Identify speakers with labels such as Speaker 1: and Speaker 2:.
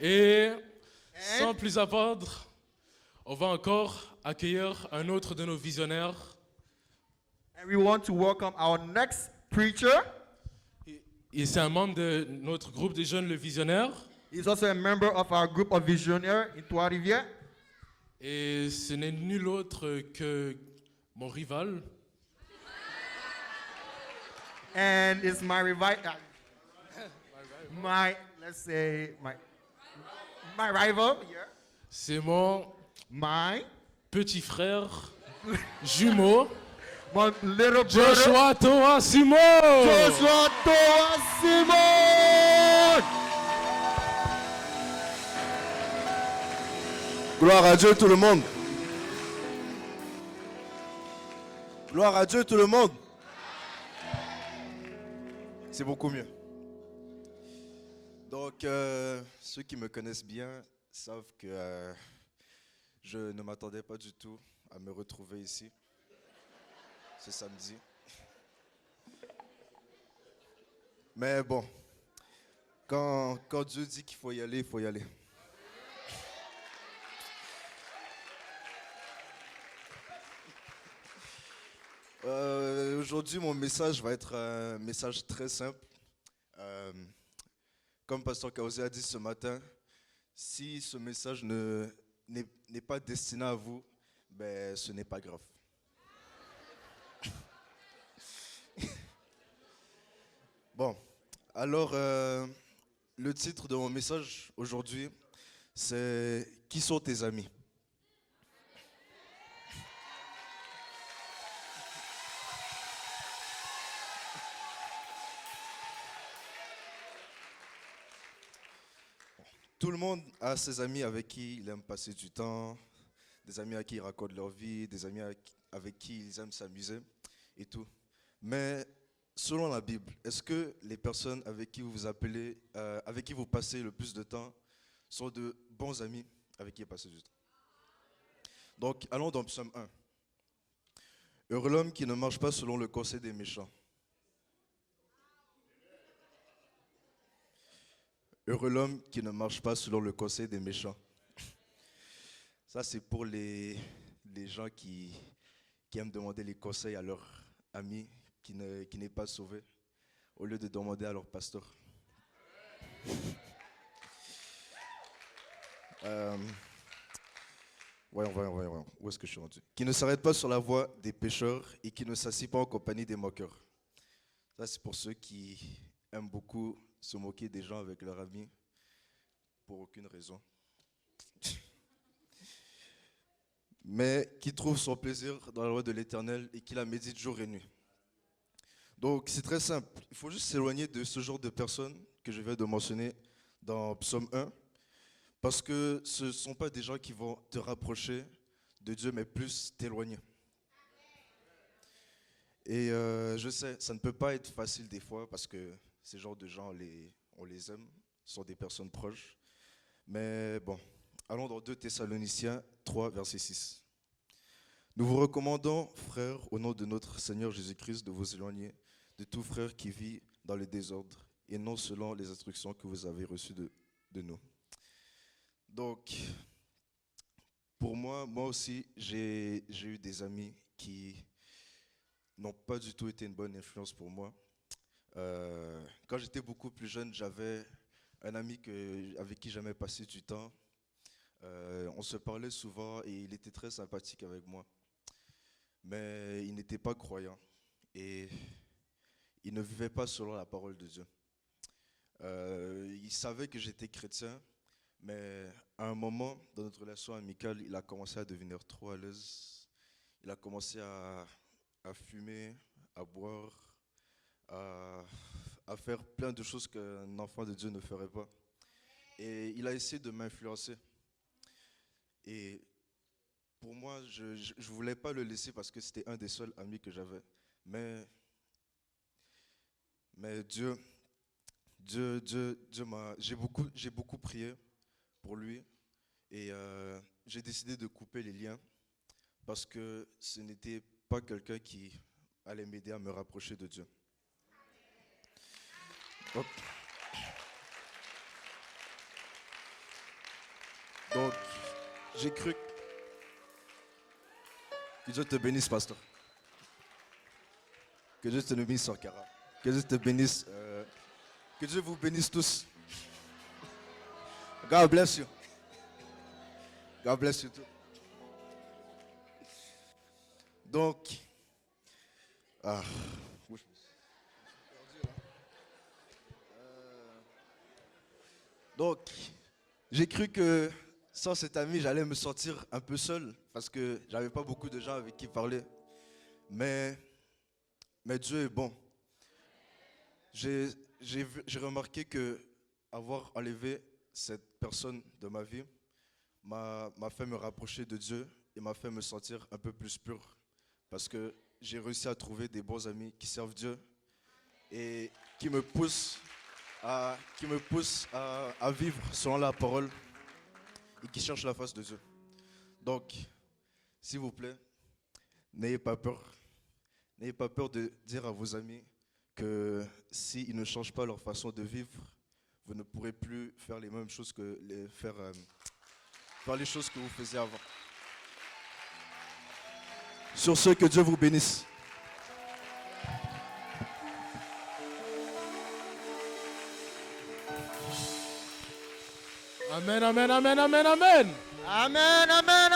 Speaker 1: Et
Speaker 2: And
Speaker 1: sans plus attendre, on va encore accueillir un autre de nos visionnaires.
Speaker 2: we want to welcome our next preacher.
Speaker 1: Et c'est un membre de notre groupe des jeunes, le Visionnaire.
Speaker 2: He's also a member of our group of visionaires in Trois-Rivières.
Speaker 1: Et ce n'est nul autre que mon rival.
Speaker 2: And it's my my rival here.
Speaker 1: C'est mon
Speaker 2: My
Speaker 1: petit frère jumeau,
Speaker 2: my little brother.
Speaker 1: Joshua Toa Simon.
Speaker 2: Joshua Toa Simon.
Speaker 3: Gloire à Dieu tout le monde. Gloire à Dieu tout le monde. C'est beaucoup mieux. Donc, ceux qui me connaissent bien savent que je ne m'attendais pas du tout à me retrouver ici ce samedi. Mais bon, quand Dieu dit qu'il faut y aller, il faut y aller. Aujourd'hui, mon message va être un message très simple. Comme Pasteur Kaosé a dit ce matin, si ce message n'est pas destiné à vous, ben, ce n'est pas grave. Bon, alors, le titre de mon message aujourd'hui, c'est « Qui sont tes amis ?» Tout le monde a ses amis avec qui il aime passer du temps, des amis à qui ils racontent leur vie, des amis avec qui ils aiment s'amuser et tout. Mais selon la Bible, est-ce que les personnes avec qui avec qui vous passez le plus de temps sont de bons amis avec qui vous passez du temps? Donc, allons dans Psaume 1. Heureux l'homme qui ne marche pas selon le conseil des méchants. Heureux l'homme qui ne marche pas selon le conseil des méchants. Ça, c'est pour les gens qui aiment demander les conseils à leur ami qui n'est pas sauvé, au lieu de demander à leur pasteur. Voyons. Où est-ce que je suis rendu? Qui ne s'arrête pas sur la voie des pécheurs et qui ne s'assied pas en compagnie des moqueurs. Ça, c'est pour ceux qui aiment beaucoup se moquer des gens avec leurs amis pour aucune raison. Mais qui trouve son plaisir dans la loi de l'Éternel et qui la médite jour et nuit. Donc c'est très simple, il faut juste s'éloigner de ce genre de personnes que je viens de mentionner dans Psaume 1, parce que ce ne sont pas des gens qui vont te rapprocher de Dieu, mais plus t'éloigner. Et je sais, ça ne peut pas être facile des fois, parce que ces genres de gens, on les aime, sont des personnes proches. Mais bon, allons dans 2 Thessaloniciens 3, verset 6. Nous vous recommandons, frères, au nom de notre Seigneur Jésus-Christ, de vous éloigner de tout frère qui vit dans le désordre et non selon les instructions que vous avez reçues de nous. Donc, pour moi aussi, j'ai eu des amis qui n'ont pas du tout été une bonne influence pour moi. Quand j'étais beaucoup plus jeune, j'avais un ami avec qui j'aimais passer du temps. On se parlait souvent et il était très sympathique avec moi. Mais il n'était pas croyant et il ne vivait pas selon la parole de Dieu. Il savait que j'étais chrétien, mais à un moment, dans notre relation amicale, il a commencé à devenir trop à l'aise. Il a commencé à fumer, à boire, à faire plein de choses qu'un enfant de Dieu ne ferait pas. Et il a essayé de m'influencer. Et pour moi, je ne voulais pas le laisser parce que c'était un des seuls amis que j'avais. Mais Dieu j'ai beaucoup prié pour lui et j'ai décidé de couper les liens parce que ce n'était pas quelqu'un qui allait m'aider à me rapprocher de Dieu. Donc, j'ai cru. Que Dieu te bénisse, pasteur. Que Dieu te bénisse, Sœur Cara. Que Dieu te bénisse. Que Dieu vous bénisse tous. God bless you. God bless you too. Donc, ah, où je me suis perdu, là. Donc, j'ai cru que sans cet ami, j'allais me sentir un peu seul parce que j'avais pas beaucoup de gens avec qui parler. Mais Dieu est bon. J'ai remarqué que avoir enlevé cette personne de ma vie m'a fait me rapprocher de Dieu et m'a fait me sentir un peu plus pur. Parce que j'ai réussi à trouver des bons amis qui servent Dieu et qui me poussent à vivre selon la parole et qui cherchent la face de Dieu. Donc, s'il vous plaît, n'ayez pas peur. N'ayez pas peur de dire à vos amis que s'ils ne changent pas leur façon de vivre, vous ne pourrez plus faire les mêmes choses faire les choses que vous faisiez avant. Sur ce, que Dieu vous bénisse.
Speaker 1: Amen, amen, amen, amen, amen.
Speaker 2: Amen, amen,